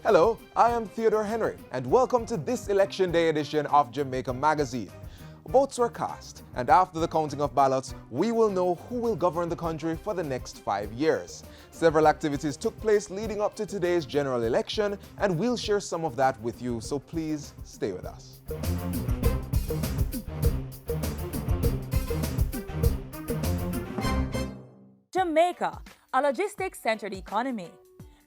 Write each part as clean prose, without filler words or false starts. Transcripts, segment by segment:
Hello, I am Theodore Henry, and welcome to this Election Day edition of Jamaica Magazine. Votes were cast, and after the counting of ballots, we will know who will govern the country for the next 5 years. Several activities took place leading up to today's general election, and we'll share some of that with you, so please stay with us. Jamaica, a logistics-centered economy.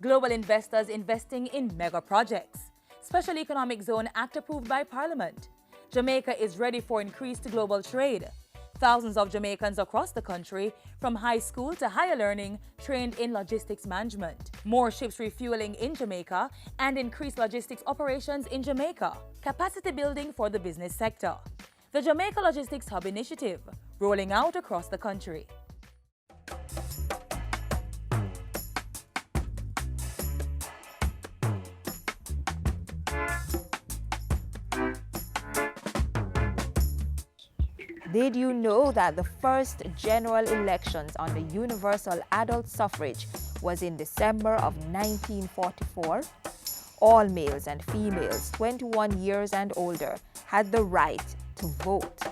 Global investors investing in mega projects. Special Economic Zone Act approved by Parliament. Jamaica is ready for increased global trade. Thousands of Jamaicans across the country, from high school to higher learning, trained in logistics management. More ships refueling in Jamaica and increased logistics operations in Jamaica. Capacity building for the business sector. The Jamaica Logistics Hub Initiative, rolling out across the country. Did you know that the first general elections on the universal adult suffrage was in December of 1944? All males and females 21 years and older had the right to vote.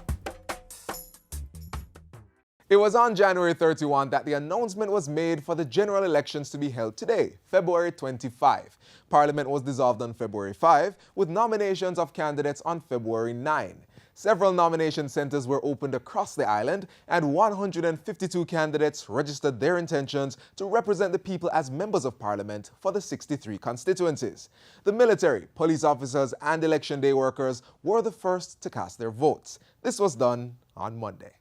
It was on January 31 that the announcement was made for the general elections to be held today, February 25. Parliament was dissolved on February 5, with nominations of candidates on February 9. Several nomination centers were opened across the island, and 152 candidates registered their intentions to represent the people as members of Parliament for the 63 constituencies. The military, police officers, and election day workers were the first to cast their votes. This was done on Monday.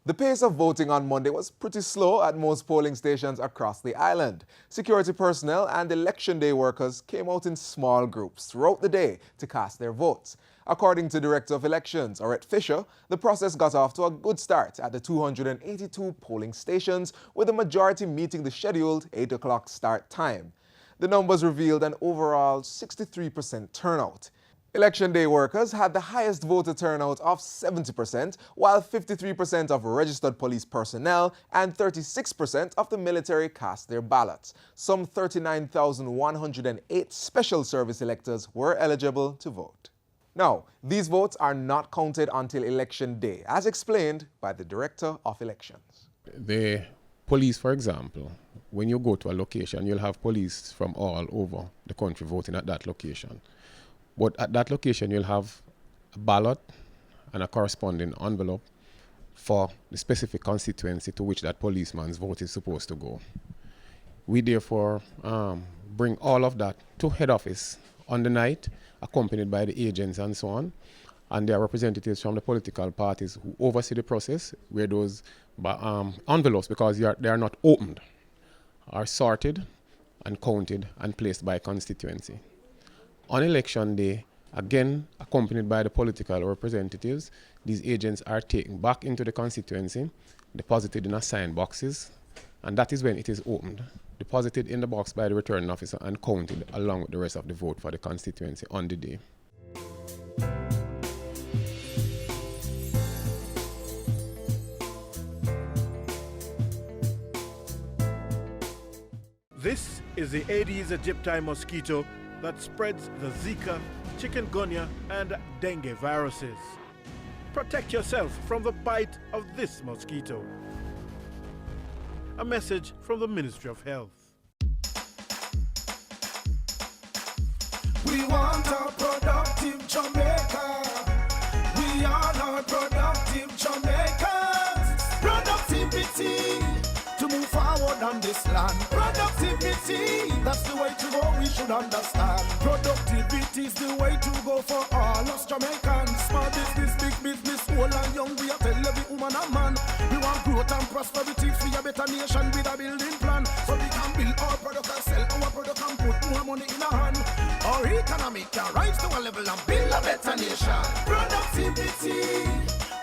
The pace of voting on Monday was pretty slow at most polling stations across the island. Security personnel and election day workers came out in small groups throughout the day to cast their votes. According to Director of Elections, Orette Fisher, the process got off to a good start at the 282 polling stations, with the majority meeting the scheduled 8 o'clock start time. The numbers revealed an overall 63% turnout. Election day workers had the highest voter turnout of 70%, while 53% of registered police personnel and 36% of the military cast their ballots. Some 39,108 special service electors were eligible to vote. Now, these votes are not counted until election day, as explained by the Director of Elections. The police, for example, when you go to a location, you'll have police from all over the country voting at that location. But at that location, you'll have a ballot and a corresponding envelope for the specific constituency to which that policeman's vote is supposed to go. We therefore bring all of that to head office on the night, accompanied by the agents and so on. And there are representatives from the political parties who oversee the process, where those envelopes, because they are not opened, are sorted and counted and placed by constituency. On election day, again accompanied by the political representatives, these agents are taken back into the constituency, deposited in assigned boxes, and that is when it is opened, deposited in the box by the returning officer and counted along with the rest of the vote for the constituency on the day. This is the Aedes aegypti mosquito that spreads the Zika, chikungunya, and dengue viruses. Protect yourself from the bite of this mosquito. A message from the Ministry of Health. We want a productive Jamaica. We are not productive Jamaicans. Productivity to move forward on this land. Productivity, that's the way to go, we should understand. Productivity is the way to go for all us Jamaicans. Small business, big business, old and young, we are tell every woman and man. We want growth and prosperity for a better nation with a building plan. So we can build our product and sell our product and put more money in our hand. Our economy can rise to a level and build a better nation. Productivity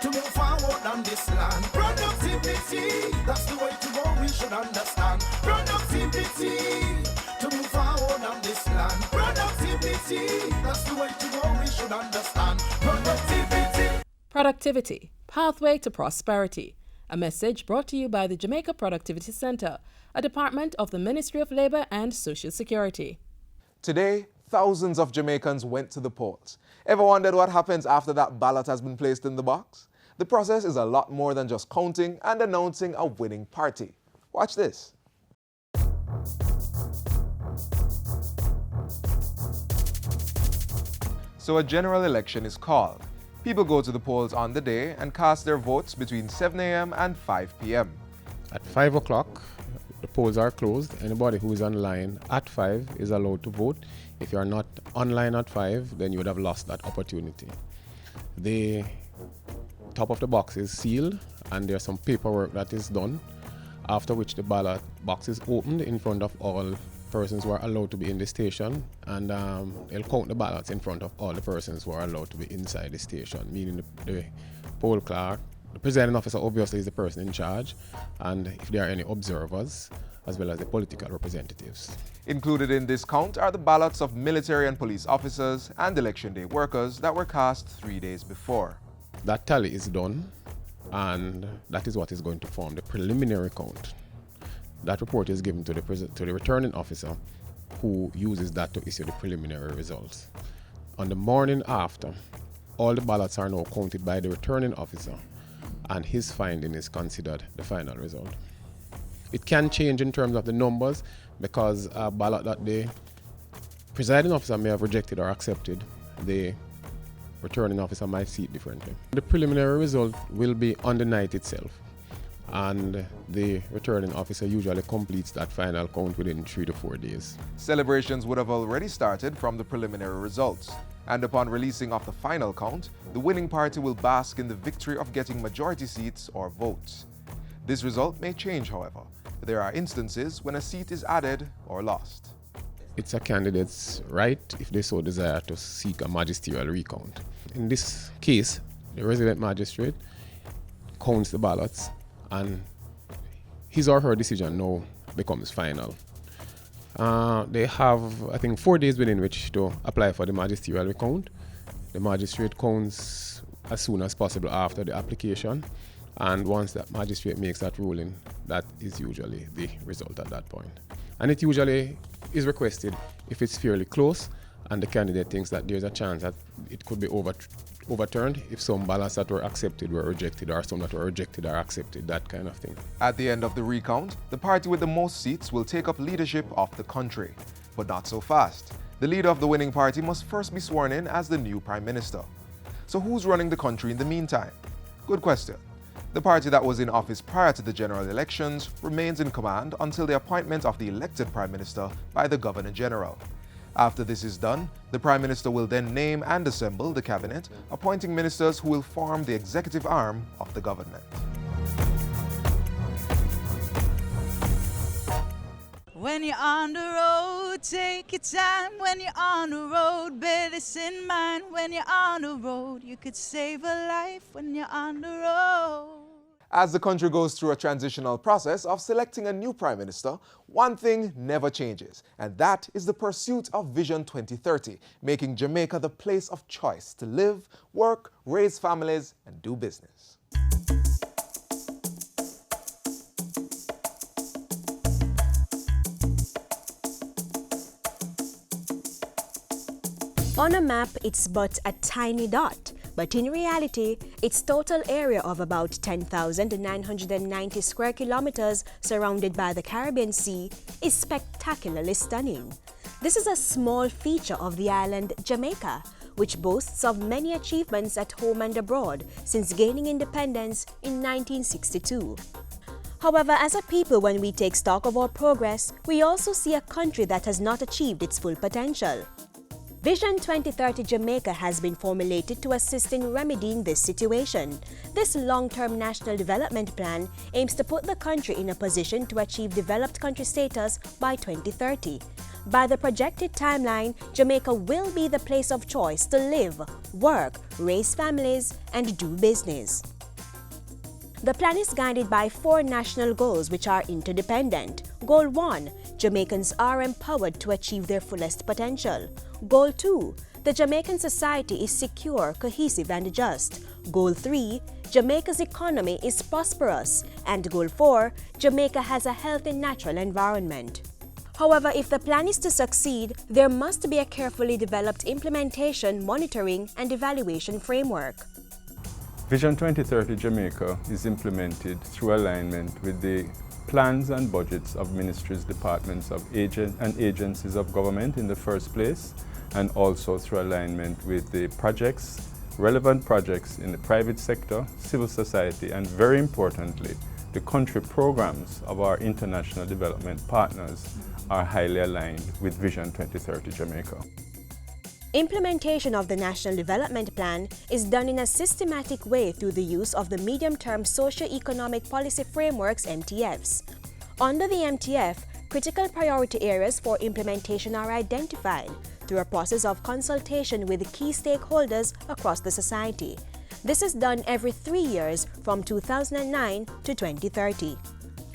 to move forward on this land. Productivity, that's the way to go, we should understand. Productivity to move forward on this land. Productivity, that's the way to go, we should understand. Productivity. Productivity, pathway to prosperity. A message brought to you by the Jamaica Productivity Center, a department of the Ministry of Labor and Social Security. Today, thousands of Jamaicans went to the polls. Ever wondered what happens after that ballot has been placed in the box? The process is a lot more than just counting and announcing a winning party. Watch this. So a general election is called. People go to the polls on the day and cast their votes between 7 a.m. and 5 p.m. At 5 o'clock, the polls are closed. Anybody who is online at 5 is allowed to vote. If you are not online at 5, then you would have lost that opportunity. The top of the box is sealed and there's some paperwork that is done, after which the ballot box is opened in front of all persons who are allowed to be in the station, and they'll count the ballots in front of all the persons who are allowed to be inside the station, meaning the poll clerk. The presiding officer obviously is the person in charge, and if there are any observers, as well as the political representatives. Included in this count are the ballots of military and police officers and election day workers that were cast 3 days before. That tally is done, and that is what is going to form the preliminary count. That report is given to the returning officer, who uses that to issue the preliminary results. On the morning after, all the ballots are now counted by the returning officer, and his finding is considered the final result. It can change in terms of the numbers, because a ballot that the presiding officer may have rejected or accepted, the returning officer might see it differently. The preliminary result will be on the night itself, and the returning officer usually completes that final count within 3 to 4 days. Celebrations would have already started from the preliminary results, and upon releasing of the final count, the winning party will bask in the victory of getting majority seats or votes. This result may change, however. There are instances when a seat is added or lost. It's a candidate's right, if they so desire, to seek a magisterial recount. In this case, the resident magistrate counts the ballots, and his or her decision now becomes final. They have, I think, 4 days within which to apply for the magisterial recount. The magistrate counts as soon as possible after the application, and once that magistrate makes that ruling, that is usually the result at that point. And it usually is requested if it's fairly close and the candidate thinks that there's a chance that it could be overturned if some ballots that were accepted were rejected, or some that were rejected are accepted, that kind of thing. At the end of the recount, the party with the most seats will take up leadership of the country. But not so fast. The leader of the winning party must first be sworn in as the new Prime Minister. So who's running the country in the meantime? Good question. The party that was in office prior to the general elections remains in command until the appointment of the elected Prime Minister by the Governor General. After this is done, the Prime Minister will then name and assemble the cabinet, appointing ministers who will form the executive arm of the government. When you're on the road, take your time. When you're on the road, bear this in mind. When you're on the road, you could save a life when you're on the road. As the country goes through a transitional process of selecting a new Prime Minister, one thing never changes, and that is the pursuit of Vision 2030, making Jamaica the place of choice to live, work, raise families, and do business. On a map, it's but a tiny dot, but in reality, its total area of about 10,990 square kilometers surrounded by the Caribbean Sea is spectacularly stunning. This is a small feature of the island Jamaica, which boasts of many achievements at home and abroad since gaining independence in 1962. However, as a people, when we take stock of our progress, we also see a country that has not achieved its full potential. Vision 2030 Jamaica has been formulated to assist in remedying this situation. This long-term national development plan aims to put the country in a position to achieve developed country status by 2030. By the projected timeline, Jamaica will be the place of choice to live, work, raise families, and do business. The plan is guided by 4 national goals which are interdependent. Goal 1, Jamaicans are empowered to achieve their fullest potential. Goal 2, the Jamaican society is secure, cohesive, and just. Goal 3, Jamaica's economy is prosperous. And Goal 4, Jamaica has a healthy natural environment. However, if the plan is to succeed, there must be a carefully developed implementation, monitoring, and evaluation framework. Vision 2030 Jamaica is implemented through alignment with the plans and budgets of ministries, departments of and agencies of government in the first place, and also through alignment with the projects, relevant projects in the private sector, civil society, and very importantly, the country programs of our international development partners are highly aligned with Vision 2030 Jamaica. Implementation of the National Development Plan is done in a systematic way through the use of the Medium-Term Socio-Economic Policy Frameworks (MTFs). Under the MTF, critical priority areas for implementation are identified through a process of consultation with key stakeholders across the society. This is done every 3 years from 2009 to 2030.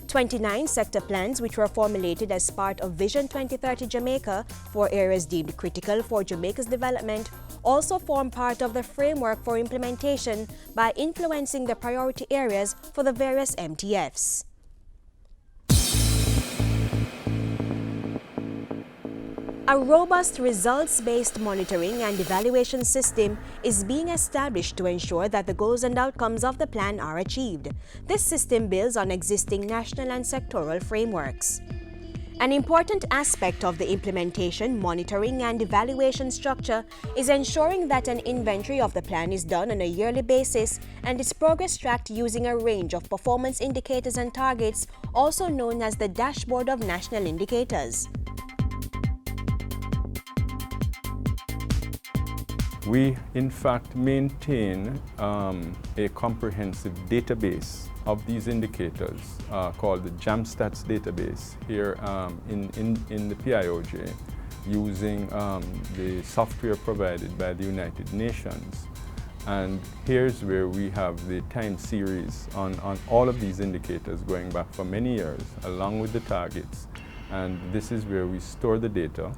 29 sector plans which were formulated as part of Vision 2030 Jamaica for areas deemed critical for Jamaica's development also form part of the framework for implementation by influencing the priority areas for the various MTFs. A robust results-based monitoring and evaluation system is being established to ensure that the goals and outcomes of the plan are achieved. This system builds on existing national and sectoral frameworks. An important aspect of the implementation, monitoring, and evaluation structure is ensuring that an inventory of the plan is done on a yearly basis and its progress tracked using a range of performance indicators and targets, also known as the Dashboard of National Indicators. We, in fact, maintain a comprehensive database of these indicators called the JAMSTATS database here in the PIOJ using the software provided by the United Nations. And here's where we have the time series on all of these indicators going back for many years, along with the targets. And this is where we store the data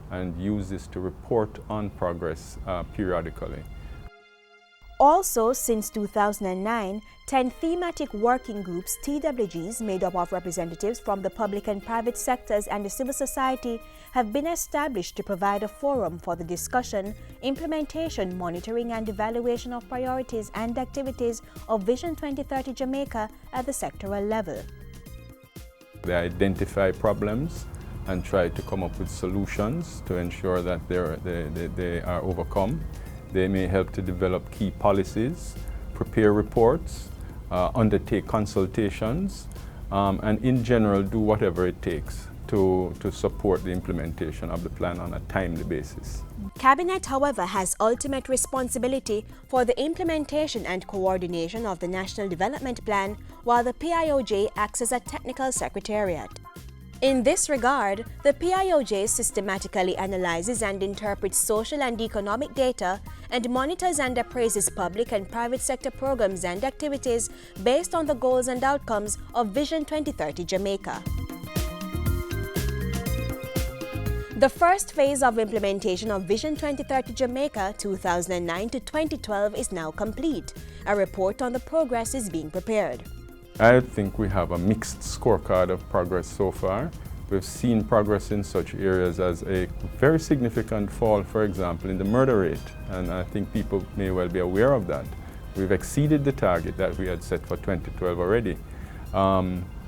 and use this to report on progress periodically. Also, since 2009, 10 thematic working groups, TWGs, made up of representatives from the public and private sectors and the civil society, have been established to provide a forum for the discussion, implementation, monitoring, and evaluation of priorities and activities of Vision 2030 Jamaica at the sectoral level. They identify problems and try to come up with solutions to ensure that they are overcome. They may help to develop key policies, prepare reports, undertake consultations, and in general do whatever it takes to support the implementation of the plan on a timely basis. Cabinet, however, has ultimate responsibility for the implementation and coordination of the National Development Plan, while the PIOJ acts as a technical secretariat. In this regard, the PIOJ systematically analyzes and interprets social and economic data and monitors and appraises public and private sector programs and activities based on the goals and outcomes of Vision 2030 Jamaica. The first phase of implementation of Vision 2030 Jamaica 2009 to 2012 is now complete. A report on the progress is being prepared. I think we have a mixed scorecard of progress so far. We've seen progress in such areas as a very significant fall, for example, in the murder rate, and I think people may well be aware of that. We've exceeded the target that we had set for 2012 already.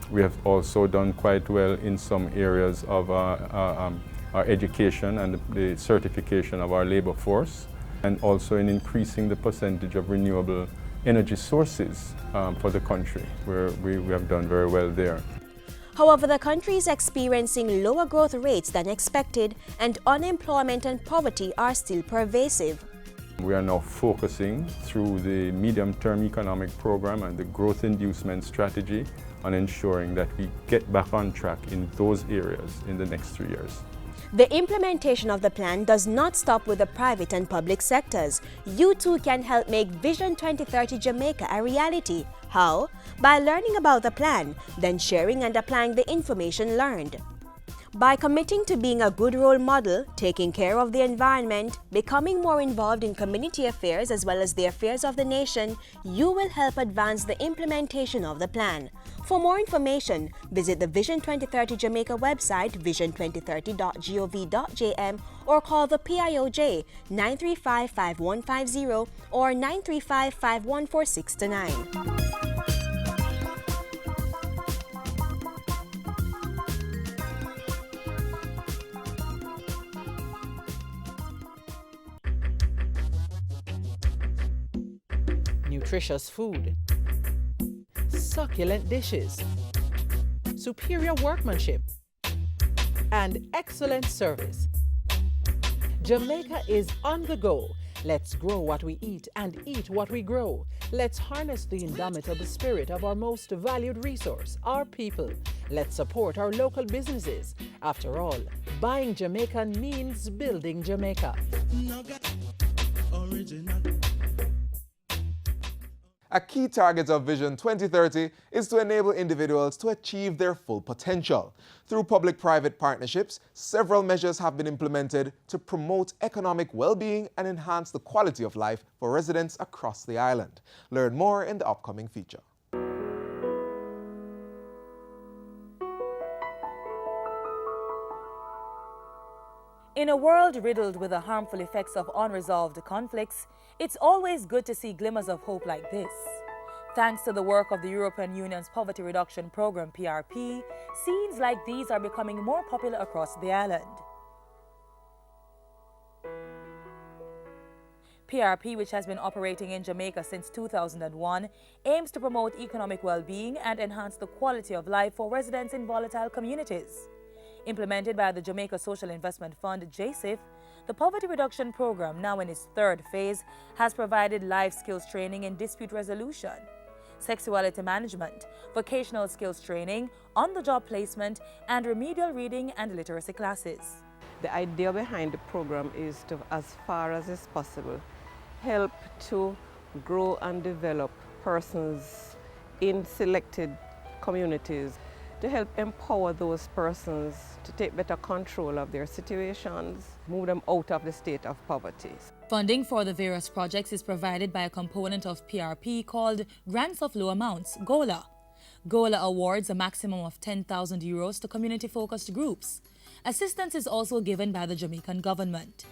We have also done quite well in some areas of our education and the certification of our labor force, and also in increasing the percentage of renewable energy sources for the country, where we have done very well there. However, the country is experiencing lower growth rates than expected, and unemployment and poverty are still pervasive. We are now focusing through the medium-term economic program and the growth inducement strategy on ensuring that we get back on track in those areas in the next 3 years. The implementation of the plan does not stop with the private and public sectors. You too can help make Vision 2030 Jamaica a reality. How? By learning about the plan, then sharing and applying the information learned. By committing to being a good role model, taking care of the environment, becoming more involved in community affairs as well as the affairs of the nation, you will help advance the implementation of the plan. For more information, visit the Vision 2030 Jamaica website, vision2030.gov.jm, or call the PIOJ 935-5150 or 935-514-629. Nutritious food, succulent dishes, superior workmanship, and excellent service. Jamaica is on the go. Let's grow what we eat and eat what we grow. Let's harness the indomitable spirit of our most valued resource, our people. Let's support our local businesses. After all, buying Jamaican means building Jamaica. A key target of Vision 2030 is to enable individuals to achieve their full potential. Through public-private partnerships, several measures have been implemented to promote economic well-being and enhance the quality of life for residents across the island. Learn more in the upcoming feature. In a world riddled with the harmful effects of unresolved conflicts, it's always good to see glimmers of hope like this. Thanks to the work of the European Union's Poverty Reduction Program, PRP, scenes like these are becoming more popular across the island. PRP, which has been operating in Jamaica since 2001, aims to promote economic well-being and enhance the quality of life for residents in volatile communities. Implemented by the Jamaica Social Investment Fund, JSIF, the Poverty Reduction Program, now in its third phase, has provided life skills training in dispute resolution, sexuality management, vocational skills training, on-the-job placement, and remedial reading and literacy classes. The idea behind the program is to, as far as is possible, help to grow and develop persons in selected communities, to help empower those persons to take better control of their situations, move them out of the state of poverty. Funding for the various projects is provided by a component of PRP called Grants of Low Amounts, GOLA. GOLA awards a maximum of €10,000 to community-focused groups. Assistance is also given by the Jamaican government.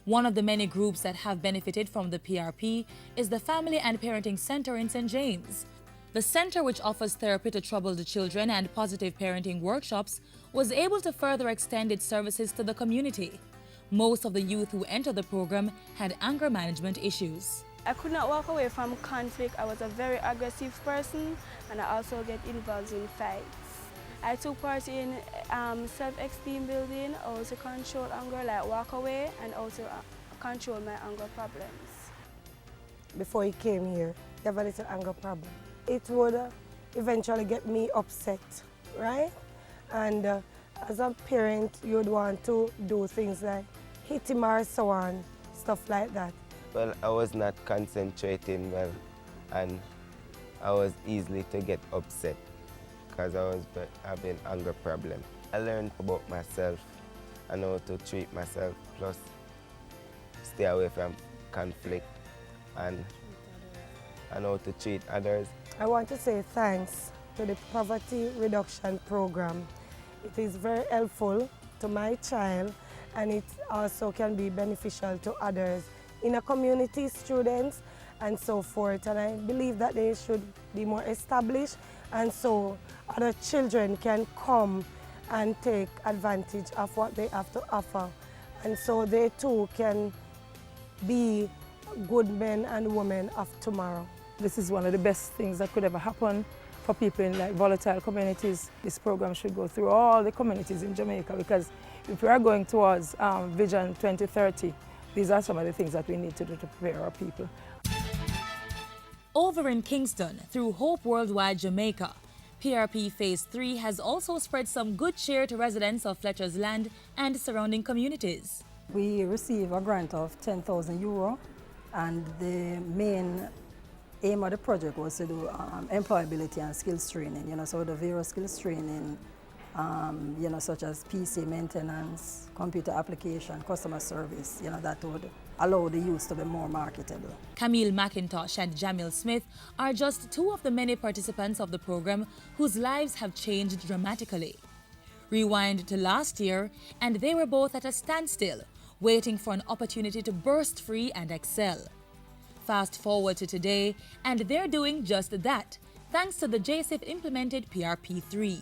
One of the many groups that have benefited from the PRP is the Family and Parenting Center in St. James. The center, which offers therapy to troubled children and positive parenting workshops, was able to further extend its services to the community. Most of the youth who entered the program had anger management issues. I could not walk away from conflict. I was a very aggressive person, and I also get involved in fights. I took part in self-esteem building, also control anger, like walk away, and also control my anger problems. Before he came here, he have a little anger problem. It would eventually get me upset, right? And as a parent, you would want to do things like hit him or so on, stuff like that. Well, I was not concentrating well, and I was easily to get upset because I was having anger problem. I learned about myself and how to treat myself, plus stay away from conflict and how to treat others. I want to say thanks to the Poverty Reduction Program. It is very helpful to my child, and it also can be beneficial to others in a community, students, and so forth. And I believe that they should be more established, and so other children can come and take advantage of what they have to offer. And so they too can be good men and women of tomorrow. This is one of the best things that could ever happen for people in like volatile communities. This program should go through all the communities in Jamaica, because if we are going towards Vision 2030, these are some of the things that we need to do to prepare our people. Over in Kingston, through Hope Worldwide Jamaica, PRP Phase 3 has also spread some good cheer to residents of Fletcher's Land and surrounding communities. We received a grant of €10,000, and the main aim of the project was to do employability and skills training. So the various skills training such as PC maintenance, computer application, customer service, that would allow the youth to be more marketable. Camille McIntosh and Jamil Smith are just two of the many participants of the program whose lives have changed dramatically. Rewind to last year, and they were both at a standstill, waiting for an opportunity to burst free and excel. Fast forward to today, and they're doing just that, thanks to the JSIF implemented PRP3.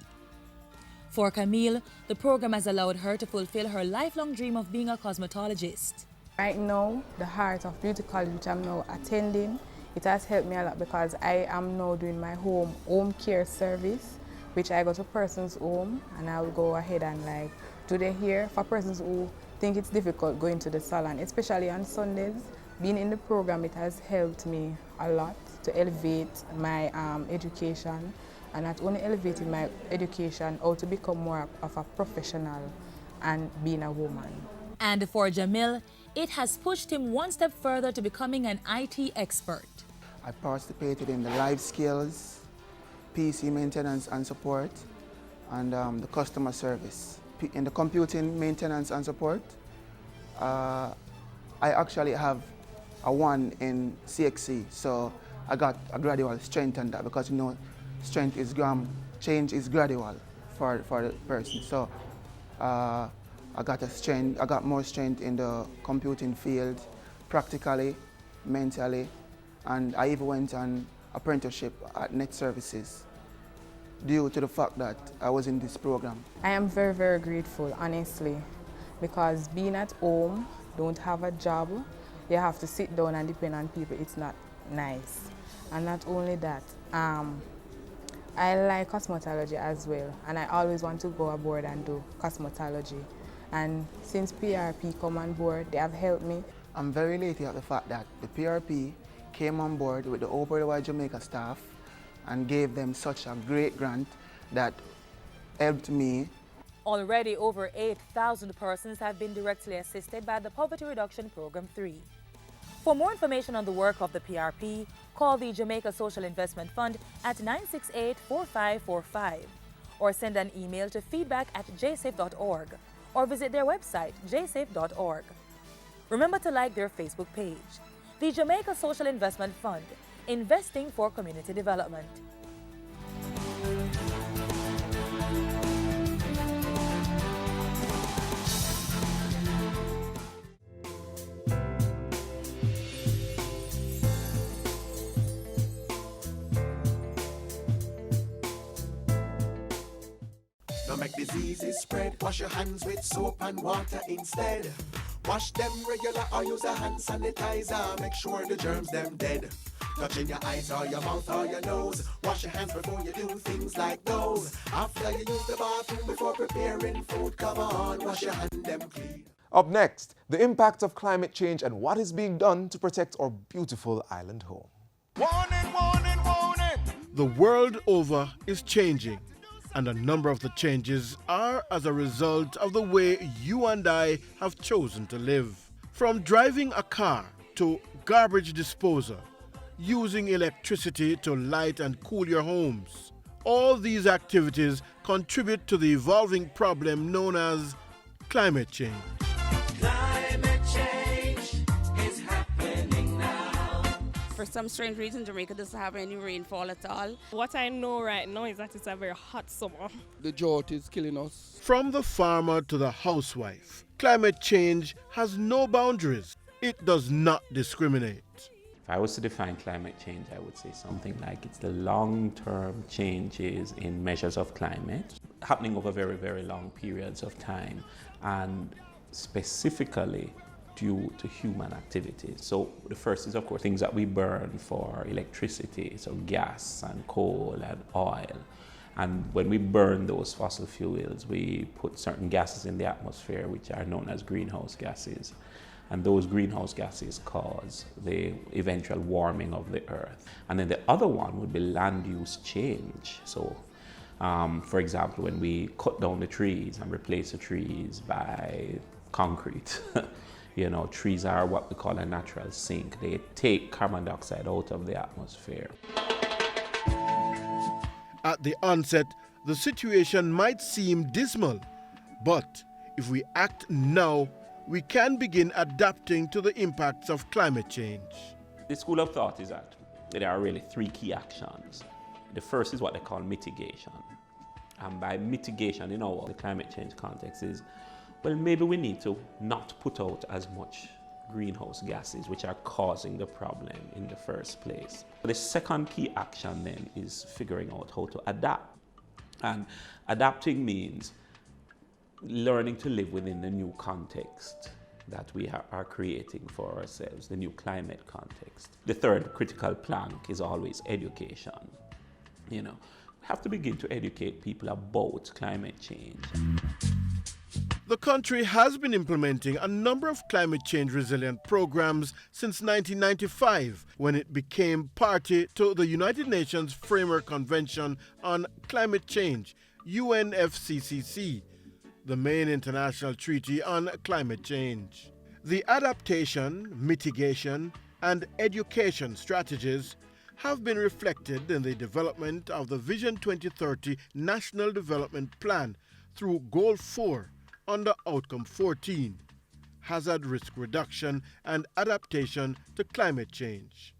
For Camille, the program has allowed her to fulfill her lifelong dream of being a cosmetologist. Right now, the Heart of Beauty College, which I'm now attending, it has helped me a lot because I am now doing my home care service, which I go to person's home and I will go ahead and do the hair for persons who think it's difficult going to the salon, especially on Sundays. Being in the program, it has helped me a lot to elevate my education, and not only elevating my education, or to become more of a professional and being a woman. And for Jamil, it has pushed him one step further to becoming an IT expert. I participated in the life skills, PC maintenance and support, and the customer service. In the computing maintenance and support, I actually have a 1 in CXC, so I got a gradual strength on that because strength is change is gradual for the person. So I got more strength in the computing field, practically, mentally, and I even went on apprenticeship at Net Services due to the fact that I was in this program. I am very, very grateful, honestly, because being at home, don't have a job, you have to sit down and depend on people, it's not nice. And not only that, I like cosmetology as well, and I always want to go aboard and do cosmetology. And since PRP come on board, they have helped me. I'm very elated at the fact that the PRP came on board with the Oberoi Jamaica staff and gave them such a great grant that helped me. Already over 8,000 persons have been directly assisted by the Poverty Reduction Program 3. For more information on the work of the PRP, call the Jamaica Social Investment Fund at 968-4545 or send an email to feedback@jsafe.org or visit their website, jsafe.org. Remember to like their Facebook page. The Jamaica Social Investment Fund, investing for community development. Don't make diseases spread. Wash your hands with soap and water instead. Wash them regular or use a hand sanitizer. Make sure the germs them dead. Touching your eyes or your mouth or your nose. Wash your hands before you do things like those. After you use the bathroom before preparing food, come on, wash your hand them clean. Up next, the impact of climate change and what is being done to protect our beautiful island home. Warning, warning, warning! The world over is changing, and a number of the changes are as a result of the way you and I have chosen to live. From driving a car to garbage disposal, using electricity to light and cool your homes. All these activities contribute to the evolving problem known as climate change. Climate change is happening now. For some strange reason, Jamaica doesn't have any rainfall at all. What I know right now is that it's a very hot summer. The drought is killing us. From the farmer to the housewife, climate change has no boundaries. It does not discriminate. If I was to define climate change, I would say something like it's the long-term changes in measures of climate happening over very, very long periods of time, and specifically due to human activities. So the first is, of course, things that we burn for electricity, so gas and coal and oil. And when we burn those fossil fuels, we put certain gases in the atmosphere which are known as greenhouse gases. And those greenhouse gases cause the eventual warming of the earth. And then the other one would be land use change. So, for example, when we cut down the trees and replace the trees by concrete, trees are what we call a natural sink. They take carbon dioxide out of the atmosphere. At the onset, The situation might seem dismal, but if we act now, we can begin adapting to the impacts of climate change. The school of thought is that there are really three key actions. The first is what they call mitigation. And by mitigation in the climate change context is, well, maybe we need to not put out as much greenhouse gases which are causing the problem in the first place. The second key action then is figuring out how to adapt. And adapting means learning to live within the new context that we are creating for ourselves, the new climate context. The third critical plank is always education. We have to begin to educate people about climate change. The country has been implementing a number of climate change resilient programs since 1995, when it became party to the United Nations Framework Convention on Climate Change, UNFCCC, the main international treaty on climate change. The adaptation, mitigation, and education strategies have been reflected in the development of the Vision 2030 National Development Plan through Goal 4 under Outcome 14, Hazard Risk Reduction and Adaptation to Climate Change.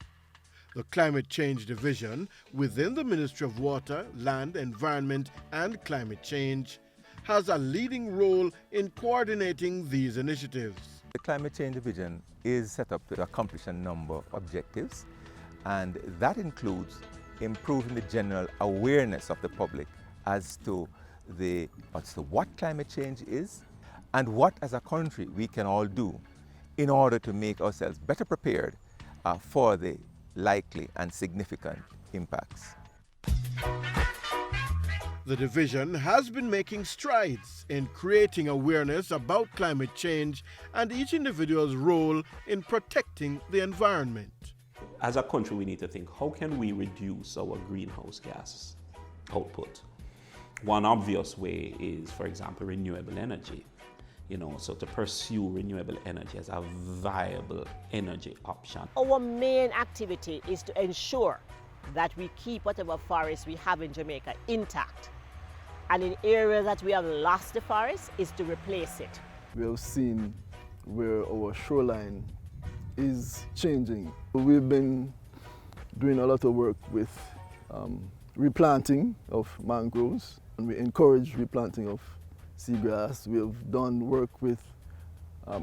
The Climate Change Division within the Ministry of Water, Land, Environment and Climate Change has a leading role in coordinating these initiatives. The Climate Change Division is set up to accomplish a number of objectives, and that includes improving the general awareness of the public as to what climate change is and what as a country we can all do in order to make ourselves better prepared for the likely and significant impacts. The division has been making strides in creating awareness about climate change and each individual's role in protecting the environment. As a country, we need to think, how can we reduce our greenhouse gas output? One obvious way is, for example, renewable energy. So to pursue renewable energy as a viable energy option. Our main activity is to ensure that we keep whatever forests we have in Jamaica intact. And in areas that we have lost the forest is to replace it. We have seen where our shoreline is changing. We've been doing a lot of work with replanting of mangroves, and we encourage replanting of seagrass. We have done work with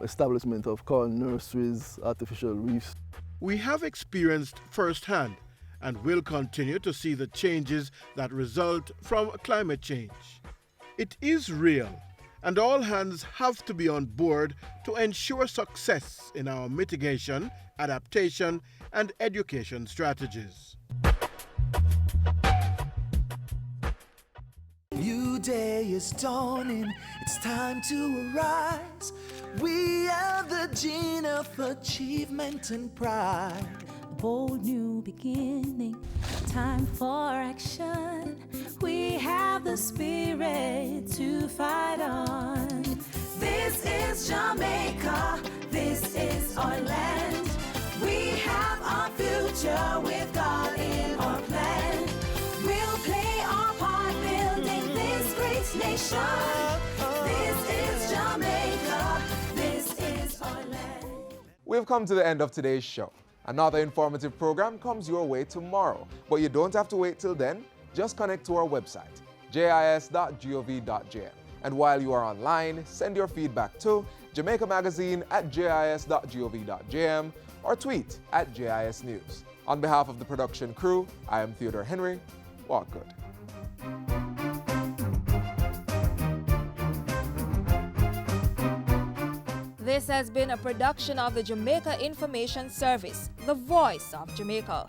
establishment of coral nurseries, artificial reefs. We have experienced firsthand and will continue to see the changes that result from climate change. It is real, and all hands have to be on board to ensure success in our mitigation, adaptation, and education strategies. New day is dawning, it's time to arise. We are the gene of achievement and pride. Bold new beginning, time for action. We have the spirit to fight on. This is Jamaica, this is our land. We have our future with God in our plan. We'll play our part building this great nation. This is Jamaica, this is our land. We've come to the end of today's show. Another informative program comes your way tomorrow, but you don't have to wait till then. Just connect to our website, jis.gov.jm. And while you are online, send your feedback to jamaicamagazine@jis.gov.jm or tweet @JISnews. On behalf of the production crew, I am Theodore Henry. Walk good. This has been a production of the Jamaica Information Service, the voice of Jamaica.